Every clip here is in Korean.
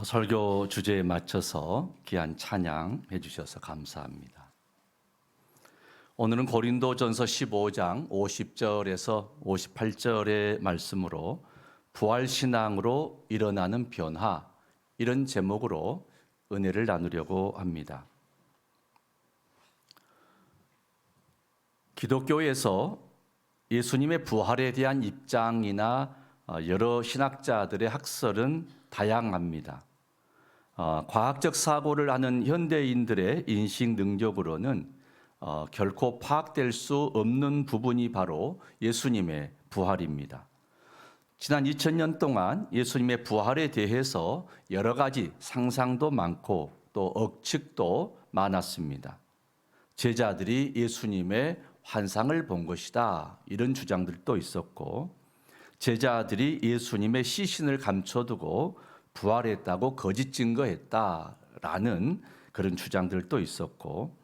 설교 주제에 맞춰서 귀한 찬양 해주셔서 감사합니다. 오늘은 고린도전서 15장 50절에서 58절의 말씀으로 부활신앙으로 일어나는 변화, 이런 제목으로 은혜를 나누려고 합니다. 기독교에서 예수님의 부활에 대한 입장이나 여러 신학자들의 학설은 다양합니다. 과학적 사고를 하는 현대인들의 인식 능력으로는 결코 파악될 수 없는 부분이 바로 예수님의 부활입니다. 지난 2000년 동안 예수님의 부활에 대해서 여러 가지 상상도 많고 또 억측도 많았습니다. 제자들이 예수님의 환상을 본 것이다, 이런 주장들도 있었고, 제자들이 예수님의 시신을 감춰두고 부활했다고 거짓 증거했다라는 그런 주장들도 있었고,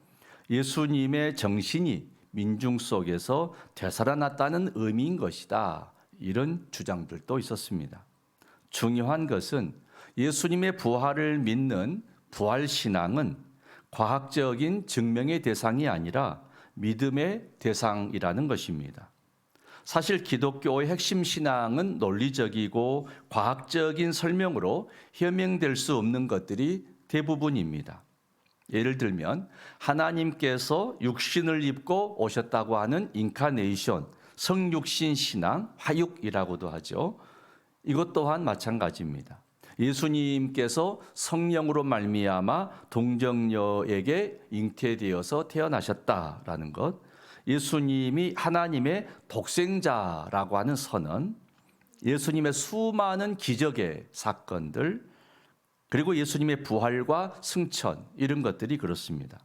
예수님의 정신이 민중 속에서 되살아났다는 의미인 것이다, 이런 주장들도 있었습니다. 중요한 것은 예수님의 부활을 믿는 부활신앙은 과학적인 증명의 대상이 아니라 믿음의 대상이라는 것입니다. 사실 기독교의 핵심 신앙은 논리적이고 과학적인 설명으로 해명될 수 없는 것들이 대부분입니다. 예를 들면 하나님께서 육신을 입고 오셨다고 하는 인카네이션, 성육신 신앙, 화육이라고도 하죠. 이것 또한 마찬가지입니다. 예수님께서 성령으로 말미암아 동정녀에게 잉태되어서 태어나셨다라는 것, 예수님이 하나님의 독생자라고 하는 선언, 예수님의 수많은 기적의 사건들, 그리고 예수님의 부활과 승천, 이런 것들이 그렇습니다.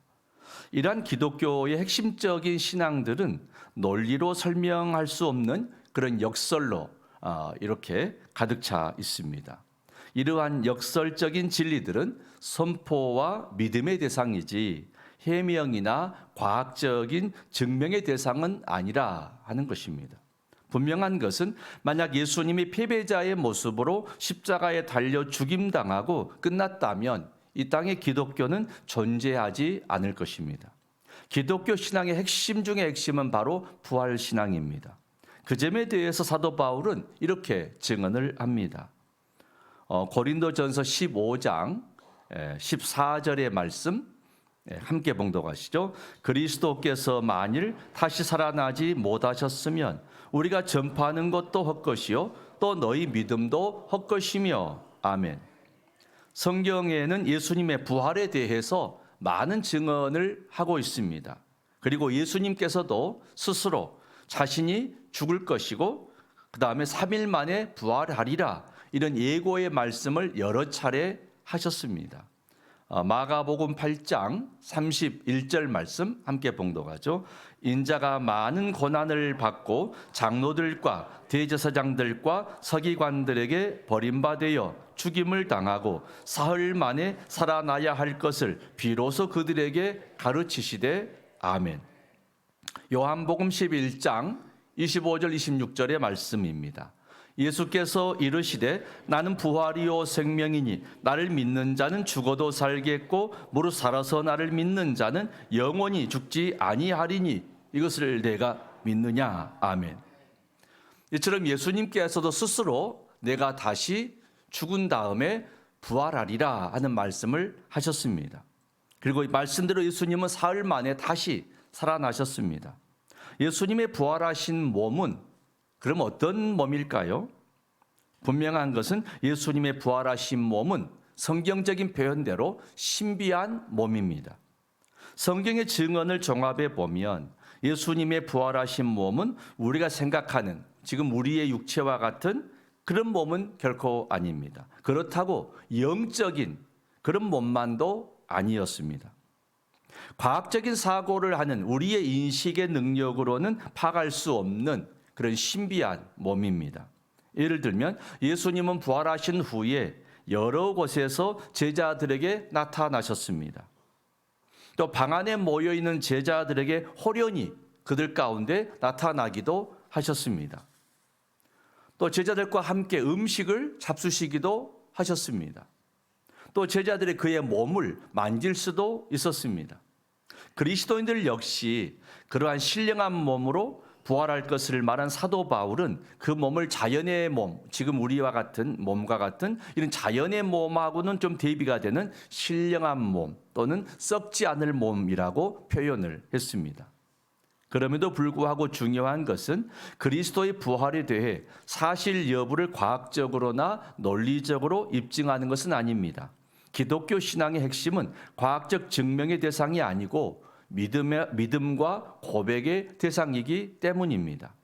이러한 기독교의 핵심적인 신앙들은 논리로 설명할 수 없는 그런 역설로 이렇게 가득 차 있습니다. 이러한 역설적인 진리들은 선포와 믿음의 대상이지 해명이나 과학적인 증명의 대상은 아니라 하는 것입니다. 분명한 것은 만약 예수님이 패배자의 모습으로 십자가에 달려 죽임당하고 끝났다면 이 땅에 기독교는 존재하지 않을 것입니다. 기독교 신앙의 핵심 중의 핵심은 바로 부활신앙입니다. 그 점에 대해서 사도 바울은 이렇게 증언을 합니다. 고린도전서 15장 14절의 말씀 함께 봉독하시죠. 그리스도께서 만일 다시 살아나지 못하셨으면 우리가 전파하는 것도 헛것이요 또 너희 믿음도 헛것이며. 아멘. 성경에는 예수님의 부활에 대해서 많은 증언을 하고 있습니다. 그리고 예수님께서도 스스로 자신이 죽을 것이고 그 다음에 3일 만에 부활하리라, 이런 예고의 말씀을 여러 차례 하셨습니다. 마가복음 8장 31절 말씀 함께 봉독하죠. 인자가 많은 고난을 받고 장로들과 대제사장들과 서기관들에게 버림받아 죽임을 당하고 사흘 만에 살아나야 할 것을 비로소 그들에게 가르치시되. 아멘. 요한복음 11장 25절 26절의 말씀입니다. 예수께서 이르시되 나는 부활이요 생명이니 나를 믿는 자는 죽어도 살겠고 무릇 살아서 나를 믿는 자는 영원히 죽지 아니하리니 이것을 내가 믿느냐. 아멘. 이처럼 예수님께서도 스스로 내가 다시 죽은 다음에 부활하리라 하는 말씀을 하셨습니다. 그리고 이 말씀대로 예수님은 사흘 만에 다시 살아나셨습니다. 예수님의 부활하신 몸은 그럼 어떤 몸일까요? 분명한 것은 예수님의 부활하신 몸은 성경적인 표현대로 신비한 몸입니다. 성경의 증언을 종합해 보면 예수님의 부활하신 몸은 우리가 생각하는 지금 우리의 육체와 같은 그런 몸은 결코 아닙니다. 그렇다고 영적인 그런 몸만도 아니었습니다. 과학적인 사고를 하는 우리의 인식의 능력으로는 파악할 수 없는 그런 신비한 몸입니다. 예를 들면 예수님은 부활하신 후에 여러 곳에서 제자들에게 나타나셨습니다. 또 방 안에 모여있는 제자들에게 호련히 그들 가운데 나타나기도 하셨습니다. 또 제자들과 함께 음식을 잡수시기도 하셨습니다. 또 제자들이 그의 몸을 만질 수도 있었습니다. 그리스도인들 역시 그러한 신령한 몸으로 부활할 것을 말한 사도 바울은 그 몸을 자연의 몸, 지금 우리와 같은 몸과 같은 이런 자연의 몸하고는 좀 대비가 되는 신령한 몸 또는 썩지 않을 몸이라고 표현을 했습니다. 그럼에도 불구하고 중요한 것은 그리스도의 부활에 대해 사실 여부를 과학적으로나 논리적으로 입증하는 것은 아닙니다. 기독교 신앙의 핵심은 과학적 증명의 대상이 아니고 믿음과 고백의 대상이기 때문입니다.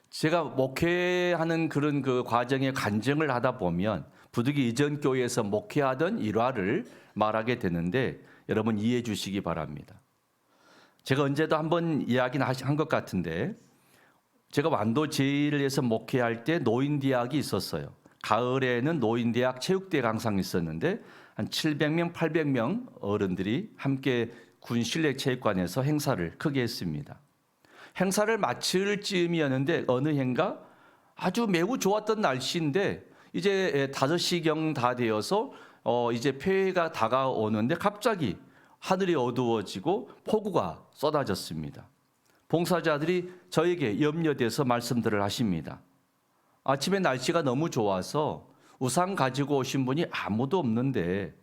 제가 목회하는 그런 그 과정에 간증을 하다 보면 부득이 이전 교회에서 목회하던 일화를 말하게 되는데 여러분 이해해 주시기 바랍니다. 제가 언제도 한번 이야기는 한 것 같은데 제가 완도 제1에서 목회할 때 노인대학이 있었어요. 가을에는 노인대학 체육대회 항상 있었는데 한 700명, 800명 어른들이 함께 군 실내체육관에서 행사를 크게 했습니다. 행사를 마칠 즈음이었는데 어느 해인가 아주 매우 좋았던 날씨인데 이제 5시경 다 되어서 이제 폐회가 다가오는데 갑자기 하늘이 어두워지고 폭우가 쏟아졌습니다. 봉사자들이 저에게 염려돼서 말씀들을 하십니다. 아침에 날씨가 너무 좋아서 우산 가지고 오신 분이 아무도 없는데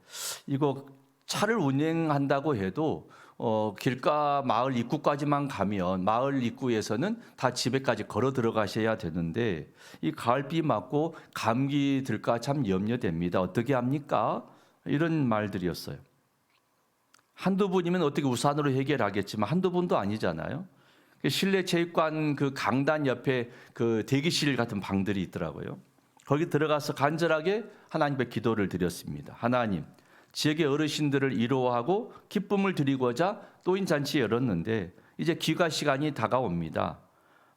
이거 차를 운행한다고 해도 길가 마을 입구까지만 가면 마을 입구에서는 다 집에까지 걸어 들어가셔야 되는데 이 가을비 맞고 감기 들까 참 염려됩니다. 어떻게 합니까? 이런 말들이었어요. 한두 분이면 어떻게 우산으로 해결하겠지만 한두 분도 아니잖아요. 실내 체육관 그 강단 옆에 그 대기실 같은 방들이 있더라고요. 거기 들어가서 간절하게 하나님께 기도를 드렸습니다. 하나님, 지역의 어르신들을 위로하고 기쁨을 드리고자 또인 잔치 열었는데 이제 귀가 시간이 다가옵니다.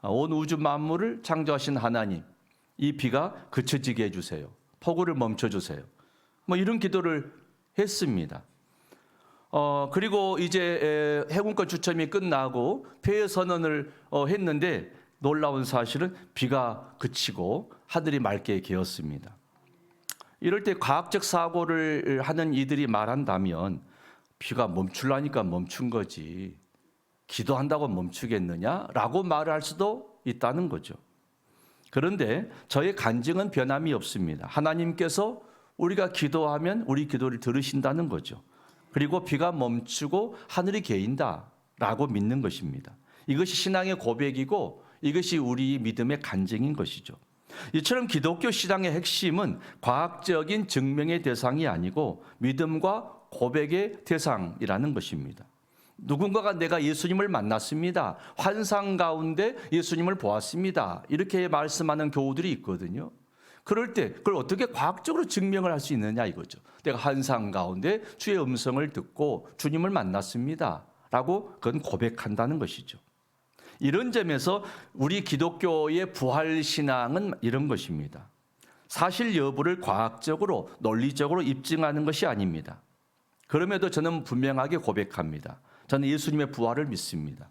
온 우주 만물을 창조하신 하나님, 이 비가 그쳐지게 해주세요. 폭우를 멈춰주세요. 뭐 이런 기도를 했습니다. 그리고 이제 해군권 추첨이 끝나고 폐회 선언을 했는데 놀라운 사실은 비가 그치고 하늘이 맑게 개었습니다. 이럴 때 과학적 사고를 하는 이들이 말한다면 비가 멈추려니까 멈춘 거지 기도한다고 멈추겠느냐라고 말을 할 수도 있다는 거죠. 그런데 저의 간증은 변함이 없습니다. 하나님께서 우리가 기도하면 우리 기도를 들으신다는 거죠. 그리고 비가 멈추고 하늘이 개인다라고 믿는 것입니다. 이것이 신앙의 고백이고 이것이 우리 믿음의 간증인 것이죠. 이처럼 기독교 신앙의 핵심은 과학적인 증명의 대상이 아니고 믿음과 고백의 대상이라는 것입니다. 누군가가 내가 예수님을 만났습니다. 환상 가운데 예수님을 보았습니다. 이렇게 말씀하는 교우들이 있거든요. 그럴 때 그걸 어떻게 과학적으로 증명을 할 수 있느냐 이거죠. 내가 환상 가운데 주의 음성을 듣고 주님을 만났습니다. 라고 그건 고백한다는 것이죠. 이런 점에서 우리 기독교의 부활신앙은 이런 것입니다. 사실 여부를 과학적으로 논리적으로 입증하는 것이 아닙니다. 그럼에도 저는 분명하게 고백합니다. 저는 예수님의 부활을 믿습니다.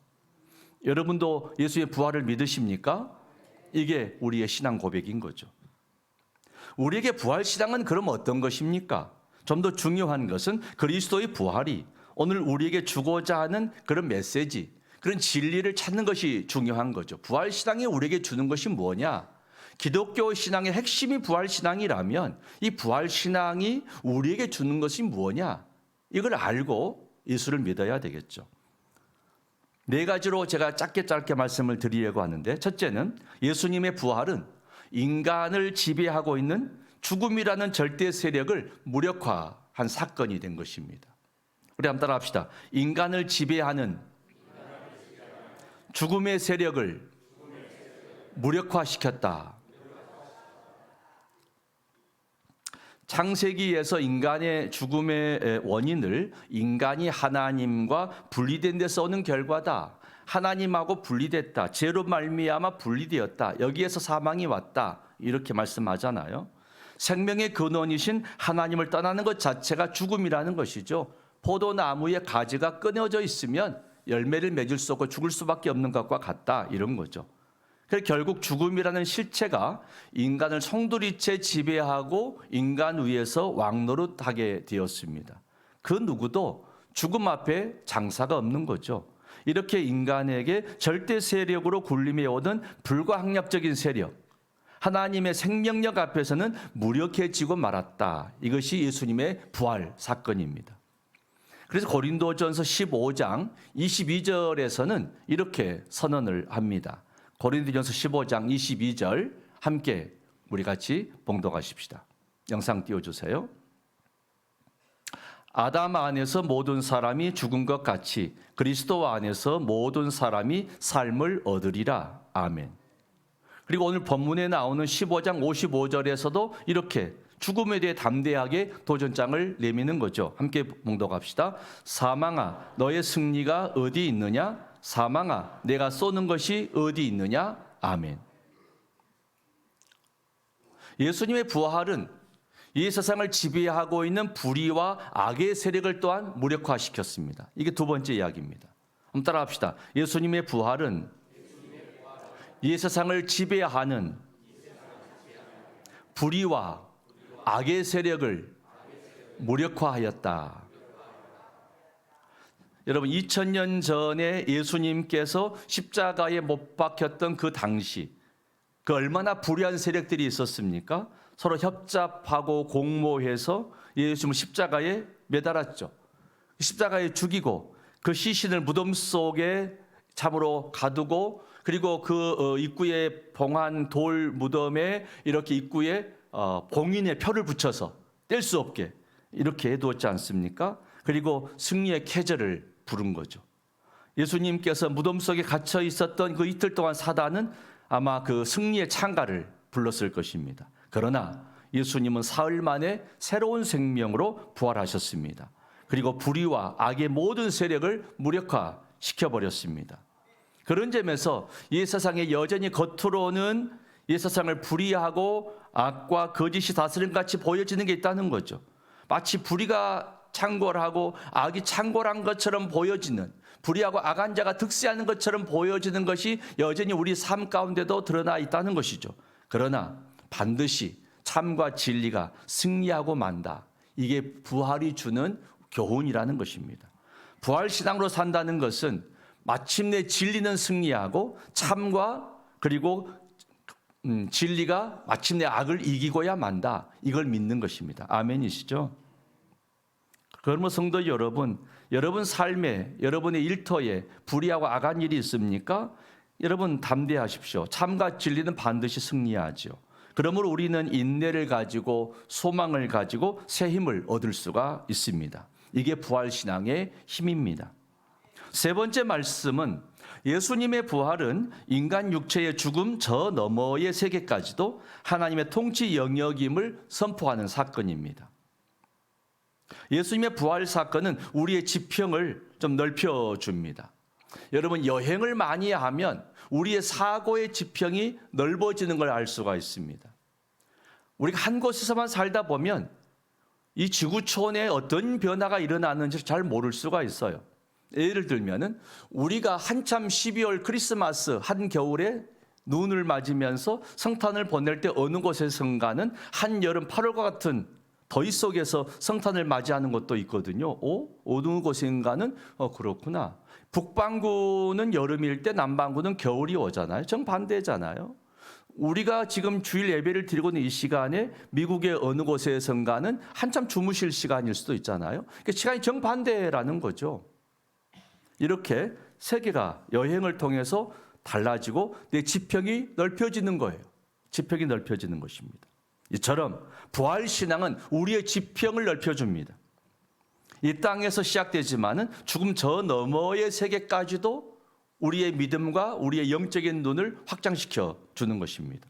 여러분도 예수의 부활을 믿으십니까? 이게 우리의 신앙 고백인 거죠. 우리에게 부활신앙은 그럼 어떤 것입니까? 좀 더 중요한 것은 그리스도의 부활이 오늘 우리에게 주고자 하는 그런 메시지, 그런 진리를 찾는 것이 중요한 거죠. 부활신앙이 우리에게 주는 것이 뭐냐? 기독교 신앙의 핵심이 부활신앙이라면 이 부활신앙이 우리에게 주는 것이 뭐냐? 이걸 알고 예수를 믿어야 되겠죠. 4가지로 제가 짧게 말씀을 드리려고 하는데 첫째는 예수님의 부활은 인간을 지배하고 있는 죽음이라는 절대 세력을 무력화한 사건이 된 것입니다. 우리 한번 따라 합시다. 인간을 지배하는 죽음의 세력을 무력화시켰다. 창세기에서 인간의 죽음의 원인을 인간이 하나님과 분리된 데 써는 결과다. 하나님하고 분리됐다. 죄로 말미암아 분리되었다. 여기에서 사망이 왔다. 이렇게 말씀하잖아요. 생명의 근원이신 하나님을 떠나는 것 자체가 죽음이라는 것이죠. 포도나무의 가지가 끊어져 있으면 열매를 맺을 수 없고 죽을 수밖에 없는 것과 같다. 이런 거죠. 그래서 결국 죽음이라는 실체가 인간을 송두리째 지배하고 인간 위에서 왕노릇하게 되었습니다. 그 누구도 죽음 앞에 장사가 없는 거죠. 이렇게 인간에게 절대 세력으로 군림해 오던 불가항력적인 세력, 하나님의 생명력 앞에서는 무력해지고 말았다. 이것이 예수님의 부활 사건입니다. 그래서 고린도전서 15장 22절에서는 이렇게 선언을 합니다. 고린도전서 15장 22절 함께 우리 같이 봉독하십시다. 영상 띄워주세요. 아담 안에서 모든 사람이 죽은 것 같이 그리스도 안에서 모든 사람이 삶을 얻으리라. 아멘. 그리고 오늘 본문에 나오는 15장 55절에서도 이렇게 죽음에 대해 담대하게 도전장을 내미는 거죠. 함께 봉독합시다. 사망아, 너의 승리가 어디 있느냐? 사망아, 내가 쏘는 것이 어디 있느냐? 아멘. 예수님의 부활은 이 세상을 지배하고 있는 불의와 악의 세력을 또한 무력화시켰습니다. 이게 두 번째 이야기입니다. 한번 따라합시다. 예수님의 부활은 이 세상을 지배하는 불의와 악의 세력을 무력화하였다. 여러분 2000년 전에 예수님께서 십자가에 못 박혔던 그 당시 그 얼마나 불의한 세력들이 있었습니까? 서로 협잡하고 공모해서 예수님을 십자가에 매달았죠. 십자가에 죽이고 그 시신을 무덤 속에 참으로 가두고 그리고 그 입구에 봉한 돌 무덤에 이렇게 입구에 봉인의 표를 붙여서 뗄 수 없게 이렇게 해두었지 않습니까? 그리고 승리의 계절을 부른 거죠. 예수님께서 무덤 속에 갇혀 있었던 그 이틀 동안 사단은 아마 그 승리의 찬가를 불렀을 것입니다. 그러나 예수님은 사흘 만에 새로운 생명으로 부활하셨습니다. 그리고 불의와 악의 모든 세력을 무력화시켜버렸습니다. 그런 점에서 이 세상에 여전히 겉으로는 이 세상을 불의하고 악과 거짓이 다스림 같이 보여지는 게 있다는 거죠. 마치 불의가 창궐하고 악이 창궐한 것처럼 보여지는, 불의하고 악한 자가 득세하는 것처럼 보여지는 것이 여전히 우리 삶 가운데도 드러나 있다는 것이죠. 그러나 반드시 참과 진리가 승리하고 만다. 이게 부활이 주는 교훈이라는 것입니다. 부활신앙으로 산다는 것은 마침내 진리는 승리하고 참과 그리고 진리가 마침내 악을 이기고야 만다. 이걸 믿는 것입니다. 아멘이시죠? 그러면 성도 여러분, 여러분 삶에, 여러분의 일터에 불의하고 악한 일이 있습니까? 여러분 담대하십시오. 참과 진리는 반드시 승리하죠. 그러므로 우리는 인내를 가지고 소망을 가지고 새 힘을 얻을 수가 있습니다. 이게 부활신앙의 힘입니다. 세 번째 말씀은 예수님의 부활은 인간 육체의 죽음 저 너머의 세계까지도 하나님의 통치 영역임을 선포하는 사건입니다. 예수님의 부활 사건은 우리의 지평을 좀 넓혀줍니다. 여러분 여행을 많이 하면 우리의 사고의 지평이 넓어지는 걸 알 수가 있습니다. 우리가 한 곳에서만 살다 보면 이 지구촌에 어떤 변화가 일어나는지 잘 모를 수가 있어요. 예를 들면은 우리가 한참 12월 크리스마스 한겨울에 눈을 맞으면서 성탄을 보낼 때 어느 곳에선가는 한여름 8월과 같은 더위 속에서 성탄을 맞이하는 것도 있거든요. 어느 곳인가는 그렇구나. 북반구는 여름일 때 남반구는 겨울이 오잖아요. 정반대잖아요. 우리가 지금 주일 예배를 드리고 있는 이 시간에 미국의 어느 곳에선가는 한참 주무실 시간일 수도 있잖아요. 그러니까 시간이 정반대라는 거죠. 이렇게 세계가 여행을 통해서 달라지고 내 지평이 넓혀지는 거예요. 지평이 넓혀지는 것입니다. 이처럼 부활신앙은 우리의 지평을 넓혀줍니다. 이 땅에서 시작되지만은 죽음 저 너머의 세계까지도 우리의 믿음과 우리의 영적인 눈을 확장시켜 주는 것입니다.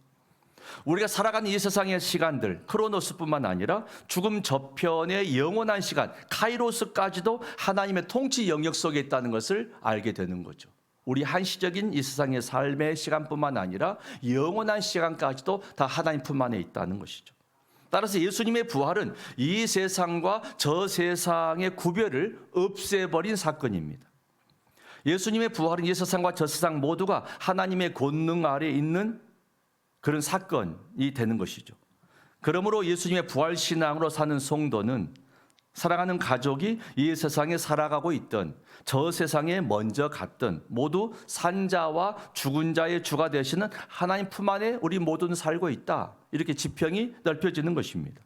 우리가 살아가는 이 세상의 시간들, 크로노스뿐만 아니라 죽음 저편의 영원한 시간, 카이로스까지도 하나님의 통치 영역 속에 있다는 것을 알게 되는 거죠. 우리 한시적인 이 세상의 삶의 시간뿐만 아니라 영원한 시간까지도 다 하나님 품 안에 있다는 것이죠. 따라서 예수님의 부활은 이 세상과 저 세상의 구별을 없애버린 사건입니다. 예수님의 부활은 이 세상과 저 세상 모두가 하나님의 권능 아래 있는 그런 사건이 되는 것이죠. 그러므로 예수님의 부활 신앙으로 사는 성도는 사랑하는 가족이 이 세상에 살아가고 있던 저 세상에 먼저 갔던 모두 산자와 죽은 자의 주가 되시는 하나님 품 안에 우리 모두는 살고 있다. 이렇게 지평이 넓혀지는 것입니다.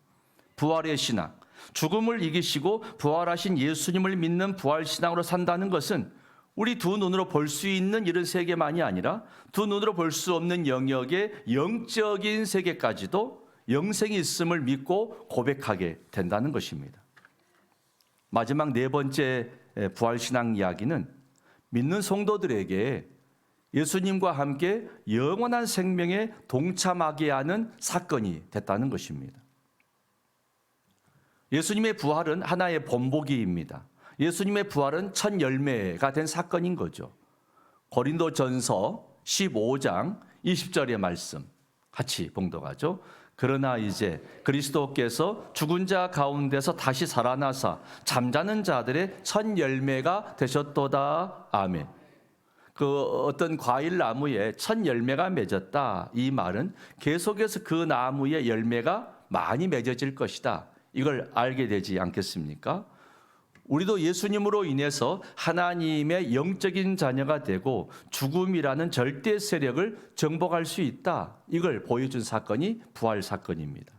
부활의 신앙, 죽음을 이기시고 부활하신 예수님을 믿는 부활 신앙으로 산다는 것은 우리 두 눈으로 볼 수 있는 이런 세계만이 아니라 두 눈으로 볼 수 없는 영역의 영적인 세계까지도 영생이 있음을 믿고 고백하게 된다는 것입니다. 마지막 네 번째 부활신앙 이야기는 믿는 성도들에게 예수님과 함께 영원한 생명에 동참하게 하는 사건이 됐다는 것입니다. 예수님의 부활은 하나의 본보기입니다. 예수님의 부활은 첫 열매가 된 사건인 거죠. 고린도전서 15장 20절의 말씀 같이 봉독하죠. 그러나 이제 그리스도께서 죽은 자 가운데서 다시 살아나사 잠자는 자들의 첫 열매가 되셨도다. 아멘. 그 어떤 과일 나무에 첫 열매가 맺었다. 이 말은 계속해서 그 나무의 열매가 많이 맺어질 것이다. 이걸 알게 되지 않겠습니까? 우리도 예수님으로 인해서 하나님의 영적인 자녀가 되고 죽음이라는 절대 세력을 정복할 수 있다. 이걸 보여준 사건이 부활 사건입니다.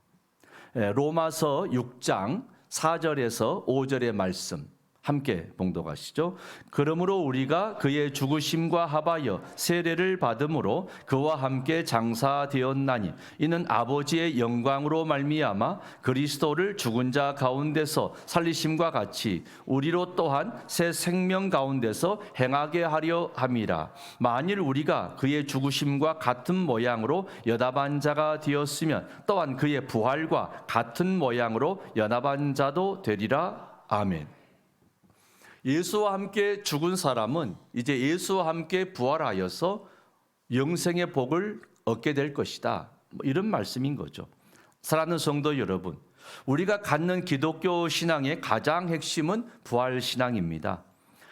로마서 6장 4절에서 5절의 말씀 함께 봉독하시죠. 그러므로 우리가 그의 죽으심과 합하여 세례를 받음으로 그와 함께 장사되었나니 이는 아버지의 영광으로 말미암아 그리스도를 죽은 자 가운데서 살리심과 같이 우리로 또한 새 생명 가운데서 행하게 하려 함이라. 만일 우리가 그의 죽으심과 같은 모양으로 연합한 자가 되었으면 또한 그의 부활과 같은 모양으로 연합한 자도 되리라. 아멘. 예수와 함께 죽은 사람은 이제 예수와 함께 부활하여서 영생의 복을 얻게 될 것이다. 이런 말씀인 거죠. 사랑하는 성도 여러분, 우리가 갖는 기독교 신앙의 가장 핵심은 부활 신앙입니다.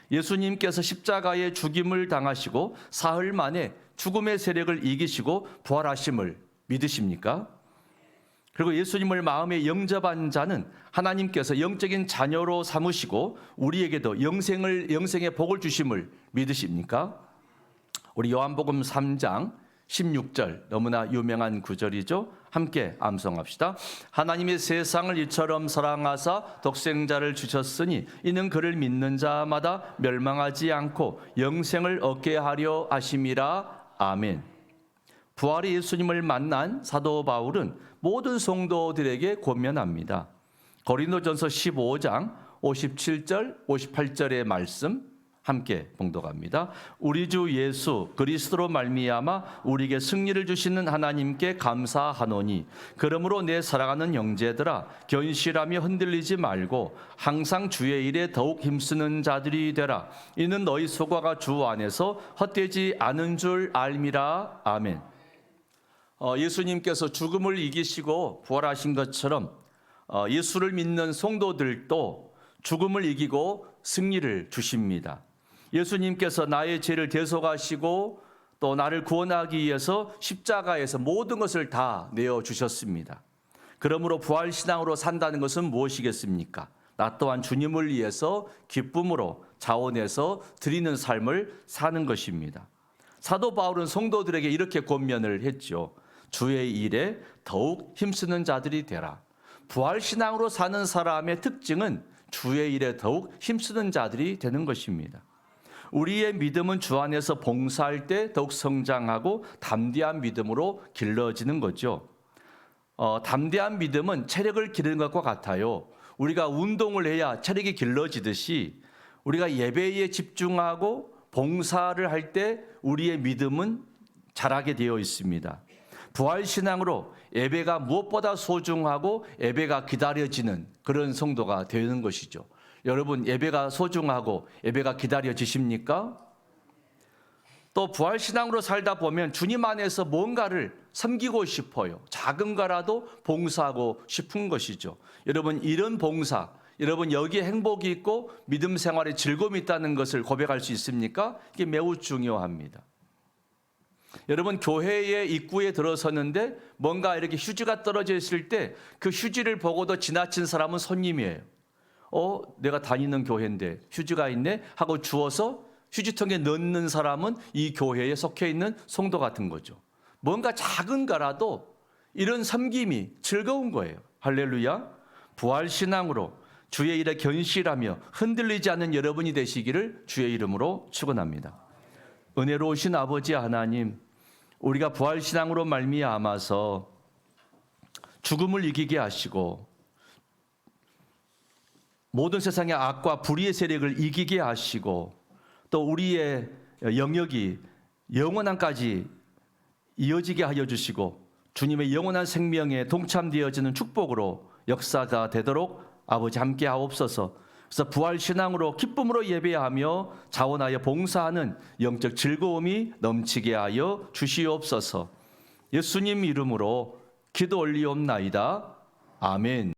예수님께서 십자가에 죽임을 당하시고 사흘 만에 죽음의 세력을 이기시고 부활하심을 믿으십니까? 그리고 예수님을 마음에 영접한 자는 하나님께서 영적인 자녀로 삼으시고 우리에게도 영생의 복을 주심을 믿으십니까? 우리 요한복음 3장 16절 너무나 유명한 구절이죠. 함께 암송합시다. 하나님이 세상을 이처럼 사랑하사 독생자를 주셨으니 이는 그를 믿는 자마다 멸망하지 않고 영생을 얻게 하려 하심이라. 아멘. 부활의 예수님을 만난 사도 바울은 모든 성도들에게 권면합니다. 고린도전서 15장 57절 58절의 말씀 함께 봉독합니다. 우리 주 예수 그리스도로 말미암아 우리에게 승리를 주시는 하나님께 감사하노니 그러므로 내 사랑하는 형제들아 견실하며 흔들리지 말고 항상 주의 일에 더욱 힘쓰는 자들이 되라. 이는 너희 소과가 주 안에서 헛되지 않은 줄 알미라. 아멘. 예수님께서 죽음을 이기시고 부활하신 것처럼 예수를 믿는 성도들도 죽음을 이기고 승리를 주십니다. 예수님께서 나의 죄를 대속하시고 또 나를 구원하기 위해서 십자가에서 모든 것을 다 내어주셨습니다. 그러므로 부활신앙으로 산다는 것은 무엇이겠습니까? 나 또한 주님을 위해서 기쁨으로 자원해서 드리는 삶을 사는 것입니다. 사도 바울은 성도들에게 이렇게 권면을 했죠. 주의 일에 더욱 힘쓰는 자들이 되라. 부활신앙으로 사는 사람의 특징은 주의 일에 더욱 힘쓰는 자들이 되는 것입니다. 우리의 믿음은 주 안에서 봉사할 때 더욱 성장하고 담대한 믿음으로 길러지는 거죠. 담대한 믿음은 체력을 기르는 것과 같아요. 우리가 운동을 해야 체력이 길러지듯이 우리가 예배에 집중하고 봉사를 할 때 우리의 믿음은 자라게 되어 있습니다. 부활신앙으로 예배가 무엇보다 소중하고 예배가 기다려지는 그런 성도가 되는 것이죠. 여러분 예배가 소중하고 예배가 기다려지십니까? 또 부활신앙으로 살다 보면 주님 안에서 뭔가를 섬기고 싶어요. 작은 거라도 봉사하고 싶은 것이죠. 여러분 이런 봉사, 여러분 여기에 행복이 있고 믿음 생활에 즐거움이 있다는 것을 고백할 수 있습니까? 이게 매우 중요합니다. 여러분 교회의 입구에 들어섰는데 뭔가 이렇게 휴지가 떨어져 있을 때 그 휴지를 보고도 지나친 사람은 손님이에요. 내가 다니는 교회인데 휴지가 있네 하고 주워서 휴지통에 넣는 사람은 이 교회에 속해 있는 성도 같은 거죠. 뭔가 작은 거라도 이런 섬김이 즐거운 거예요. 할렐루야. 부활신앙으로 주의 일에 견실하며 흔들리지 않는 여러분이 되시기를 주의 이름으로 축원합니다. 은혜로우신 아버지 하나님, 우리가 부활신앙으로 말미암아서 죽음을 이기게 하시고 모든 세상의 악과 불의의 세력을 이기게 하시고 또 우리의 영역이 영원한까지 이어지게 하여 주시고 주님의 영원한 생명에 동참되어지는 축복으로 역사가 되도록 아버지 함께 하옵소서. 그래서 부활신앙으로 기쁨으로 예배하며 자원하여 봉사하는 영적 즐거움이 넘치게 하여 주시옵소서. 예수님 이름으로 기도 올리옵나이다. 아멘.